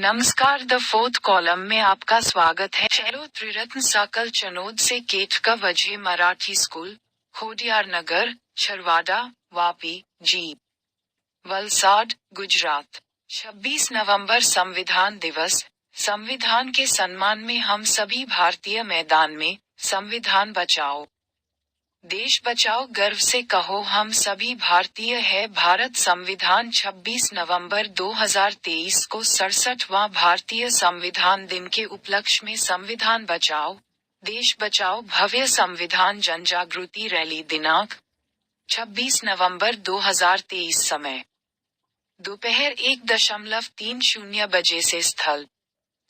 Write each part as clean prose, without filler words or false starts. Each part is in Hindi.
नमस्कार। द फोर्थ कॉलम में आपका स्वागत है। शहरों त्रिरत्न साकल चनोद से केटका वजह मराठी स्कूल, खोडियार नगर, छरवाडा, वापी, जी, वलसाड, गुजरात। 26 नवंबर संविधान दिवस। संविधान के सम्मान में हम सभी भारतीय मैदान में। संविधान बचाओ देश बचाओ, गर्व से कहो हम सभी भारतीय है। भारत संविधान 26 नवंबर 2023 को 67वां भारतीय संविधान दिन के उपलक्ष्य में संविधान बचाओ देश बचाओ भव्य संविधान जनजागृति रैली दिनांक 26 नवंबर 2023 समय दोपहर 1:30 बजे से स्थल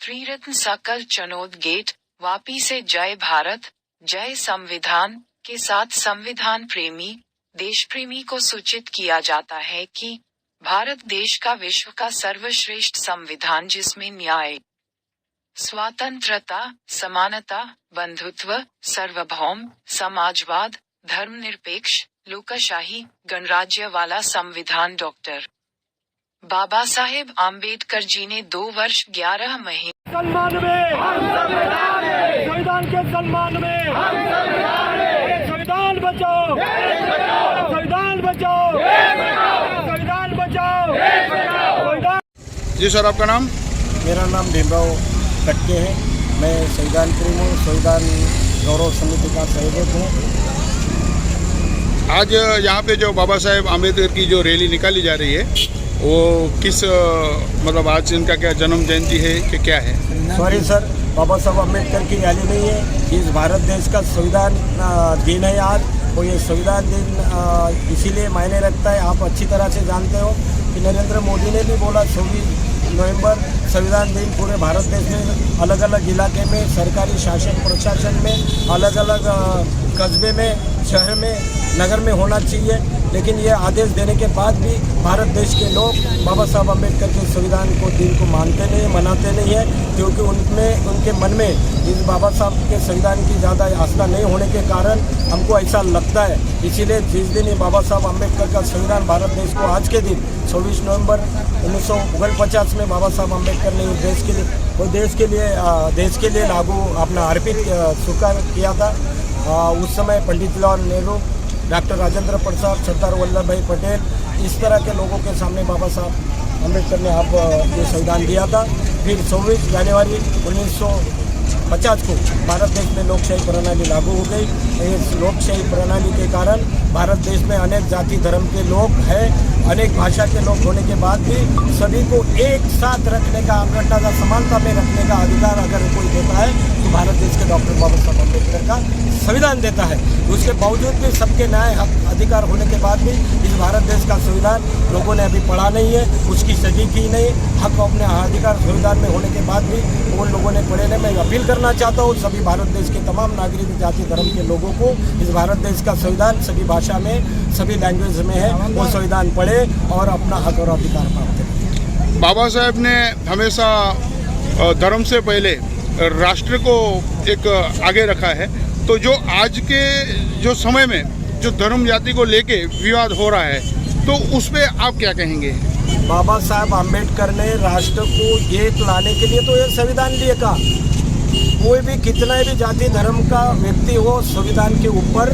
त्रिरत्न साकल चनोद गेट, वापी से जय भारत, जय संविधान के साथ संविधान प्रेमी, देश प्रेमी को सूचित किया जाता है कि भारत देश का विश्व का सर्वश्रेष्ठ संविधान जिसमें न्याय, स्वतंत्रता, समानता, बंधुत्व, सार्वभौम, समाजवाद, धर्मनिरपेक्ष, लोकशाही, गणराज्य वाला संविधान डॉक्टर बाबा साहेब आम्बेडकर जी ने 2 वर्ष 11 महीने सम्मान में संविधान के सम्मान में संविधान बचाओ, संविधान बचाओ, संविधान बचाओ, संविधान। जी सर, आपका नाम? मेरा नाम भीमराव कटके है। मैं संविधान प्रेमी हूँ, संविधान गौरव समिति का सहयोग हूँ। आज यहाँ पे जो बाबा साहेब आम्बेडकर की जो रैली निकाली जा रही है, वो किस मतलब आज इनका क्या जन्म जयंती है कि क्या है? सॉरी सर, बाबा साहब आम्बेडकर की रैली नहीं है। इस भारत देश का संविधान दिन है आज, और ये संविधान दिन इसीलिए मायने रखता है। आप अच्छी तरह से जानते हो कि नरेंद्र मोदी ने भी बोला 26 नवंबर संविधान दिन पूरे भारत देश में अलग अलग इलाके में, सरकारी शासन प्रशासन में, अलग अलग कस्बे में, शहर में, नगर में होना चाहिए। लेकिन ये आदेश देने के बाद भी भारत देश के लोग बाबा साहब आम्बेडकर के संविधान को दिन को मानते नहीं, मनाते नहीं है, क्योंकि उनके मन में इस बाबा साहब के संविधान की ज़्यादा आस्था नहीं होने के कारण हमको ऐसा लगता है। इसीलिए जिस दिन ये बाबा साहब आम्बेडकर का संविधान भारत देश को आज के दिन 26 नवंबर 1949 में बाबा साहब आम्बेडकर ने देश के लिए लागू अपना अर्पित स्वीकार किया था। उस समय पंडित जवाहरलाल नेहरू, डॉक्टर राजेंद्र प्रसाद, सरदार वल्लभ भाई पटेल, इस तरह के लोगों के सामने बाबा साहब आम्बेडकर ने ये संविधान दिया था। फिर 26 जनवरी 1950 को भारत देश में लोकशाही प्रणाली लागू हो गई। इस लोकशाही प्रणाली के कारण भारत देश में अनेक जाति धर्म के लोग हैं, अनेक भाषा के लोग होने के बाद भी सभी को एक साथ रखने का, अखंडता समानता में रखने का अधिकार अगर कोई देता है तो भारत देश के डॉक्टर बाबा साहब आम्बेडकर का संविधान देता है। उसके बावजूद भी सबके न्याय हक अधिकार होने के बाद भी इस भारत देश का संविधान लोगों ने अभी पढ़ा नहीं है, उसकी सदी की नहीं। हक अपने अधिकार संविधान में होने के बाद भी उन लोगों ने पढ़े नहीं। मैं अपील करना चाहता हूँ सभी भारत देश के तमाम नागरिक जाति धर्म के लोगों को, इस भारत देश का संविधान सभी भाषा में, सभी लैंग्वेज में है, वो संविधान पढ़े और अपना हक और अधिकार प्राप्त करें। बाबा साहेब ने हमेशा धर्म से पहले राष्ट्र को एक आगे रखा है। तो जो आज के जो समय में जो धर्म जाति को लेके विवाद हो रहा है, तो उस पर आप क्या कहेंगे? बाबा साहब आम्बेडकर ने राष्ट्र को एक लाने के लिए तो ये संविधान लिए का। कोई भी कितना भी जाति धर्म का व्यक्ति हो, संविधान के ऊपर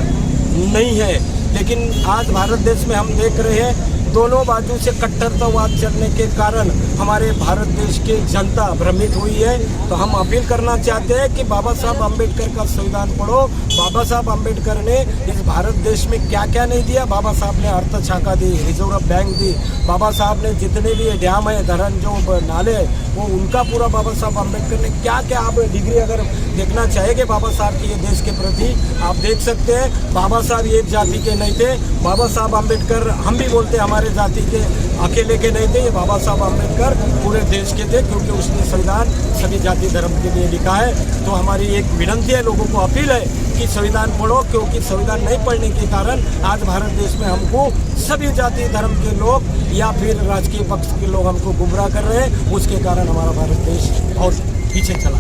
नहीं है। लेकिन आज भारत देश में हम देख रहे हैं दोनों बाजू से कट्टरतावाद चलने के कारण हमारे भारत देश की जनता भ्रमित हुई है। तो हम अपील करना चाहते हैं कि बाबा साहब आम्बेडकर का संविधान पढ़ो। बाबा साहब आम्बेडकर ने इस भारत देश में क्या क्या नहीं दिया। बाबा साहब ने अर्थ शाखा दी, रिजर्व बैंक दी। बाबा साहब ने जितने भी डैम है, धरन जो नाले, वो उनका पूरा बाबा साहब आम्बेडकर ने क्या क्या, आप डिग्री अगर देखना चाहेंगे बाबा साहब की ये देश के प्रति, आप देख सकते हैं। बाबा साहब एक जाति के नहीं थे। बाबा साहब आम्बेडकर, हम भी बोलते हैं हमारे जाति के अकेले के नहीं थे, ये बाबा साहब आम्बेडकर पूरे देश के थे, क्योंकि उसने संविधान सभी जाति धर्म के लिए लिखा है। तो हमारी एक विनंती है, लोगों को अपील है कि संविधान पढ़ो, क्योंकि संविधान नहीं पढ़ने के कारण आज भारत देश में हमको सभी जाति धर्म के लोग या फिर राजकीय पक्ष के लोग हमको गुमराह कर रहे हैं। उसके कारण हमारा भारत देश और पीछे चला।